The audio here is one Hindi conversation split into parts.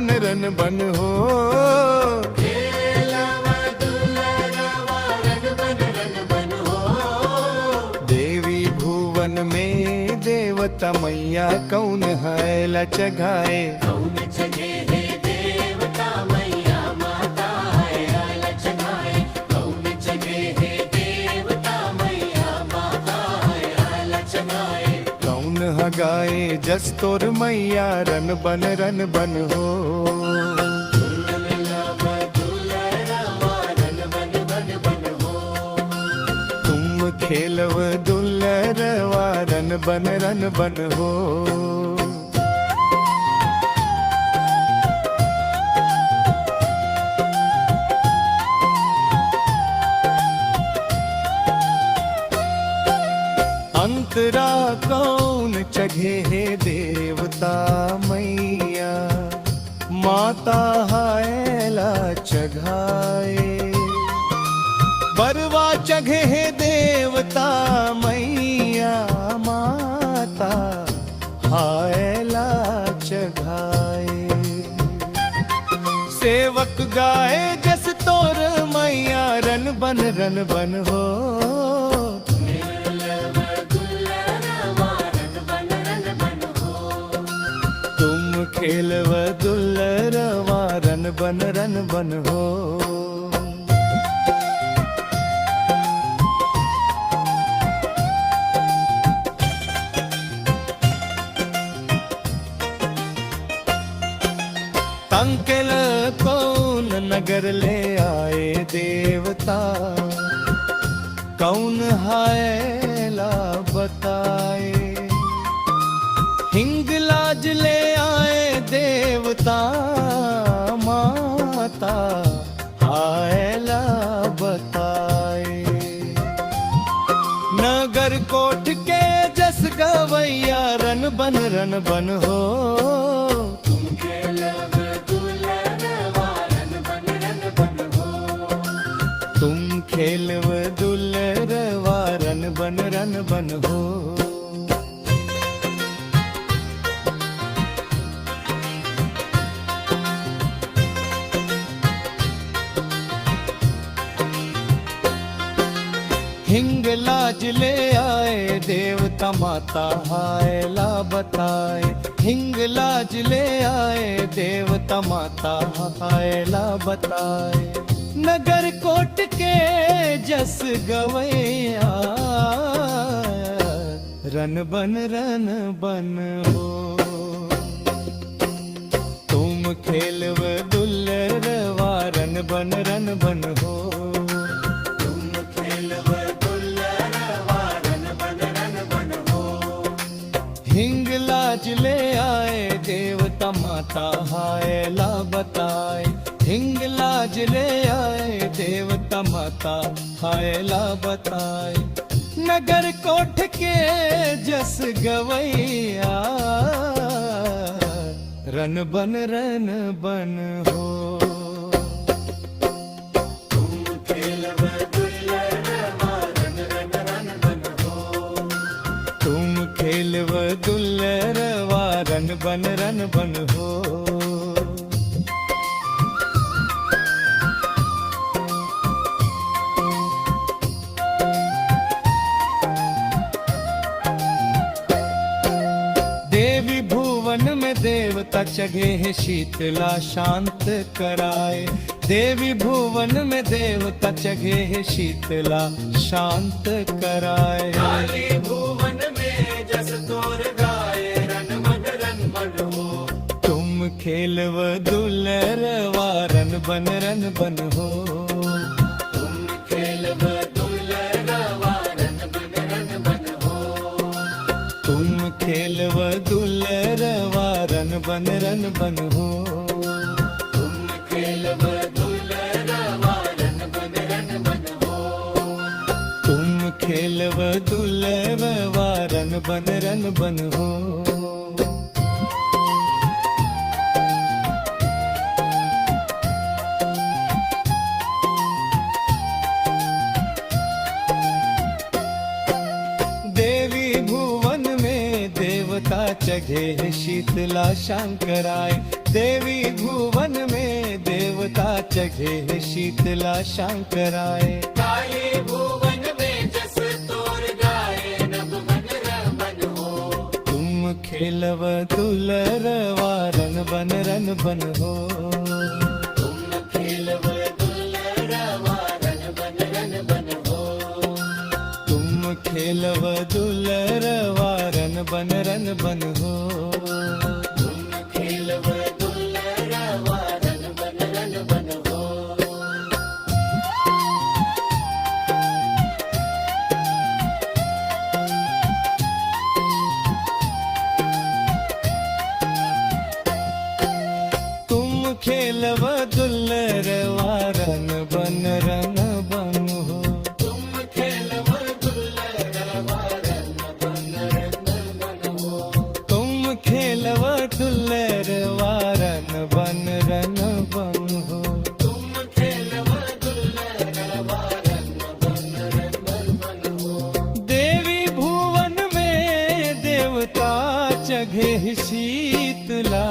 बन रन बन हो। देवी भुवन में देवता मैया कौन है लचगाए। गाए जस तोर मैया रन बन हो। तुम खेलव दुलरवा रन बन हो। अंतरा कौन चघे है देवता मैया। माता हायला चघाए। बरवा चघे है देवता मैया। माता हायला चघाए। सेवक गाए जस तोर मैया रन बन हो। खेलव दुलरवा रन बन हो। तंकेल कौन नगर ले आए देवता। कौन हायला बताए। हिंगलाज ले आए देवता। माता हायला बताए। नगर कोट के जस गवैया रन बन हो। तुम खेलव दुलरवा रन बन हो। तुम खेलव दुलरवा रन बन हो। हिंगलाज ले आए देवता। माता हायला बताए। हिंगलाज ले आए देवता। माता हायला बताए। नगर कोट के जस गवैया रन बन हो। तुम खेलव दुलरवा रन बन हो। हिंगलाज ले आए देवता। माता हायला बताए। हिंगलाज ले आए देवता। माता हायला बताए। नगर कोट के जस गवैया रन बन हो। तुम खेलव दुलरवा रन बन हो। तुम खेलव दुलरवा रन बन हो। देवी भुवन में देवता चघे है शीतला शांत कराए। देवी भुवन में देवता चघे है शीतला शांत कराए। भुवन में जस तोर गाए रन बन हो। तुम खेलव दुलरवा रन बन हो। तुम खेलव दुलरवा रन बन हो। तुम खेलव दुलरवा रन बन हो। तुम खेलव दुलरवा रन बन हो। तुम खेलव दुलरवा रन बन हो। देवता चघे शीतला शंकराय। देवी भुवन में देवता चघे शीतला शंकराय। काली भुवन में जस तोर गाए नभ मन रमन हो। तुम खेलव दुलरवा रन बन हो। तुम खेलव दुलरवा रन बन हो। तुम खेलव दुलरवा रन बन हो। तुम खेलव दुलरवा रन बन हो। तुम खेलव दुलरवा रन बन हो। तुम खेलव दुलरवा रन बन हो। तुम खेलव दुलरवा रन बन हो। तुम खेलव दुलरवा रन बन हो। देवी भुवन में देवता चघे शीतला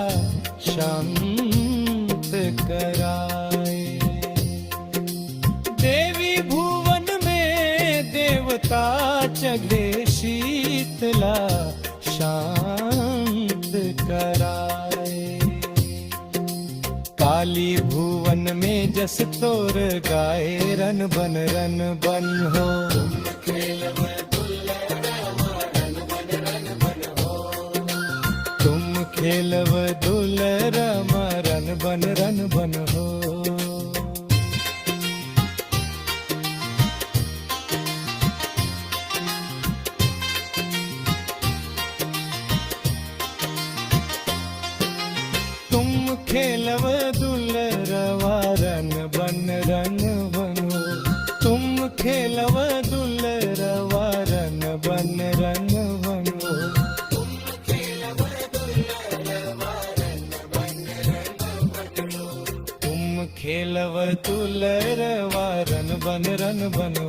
शांत कराए। देवी भुवन में देवता चघे शीतला शांत कराए। काली भुवन में जस तोर गाए रन बन हो। खेलव दुलरवा रन बन हो। तुम खेलव दुलरमा रन बन हो। तुम खेलव दुलरवा रन बन हो। तुम खेलव दुलरवा रन बन हो। तुम खेलव दुलरवा रन बन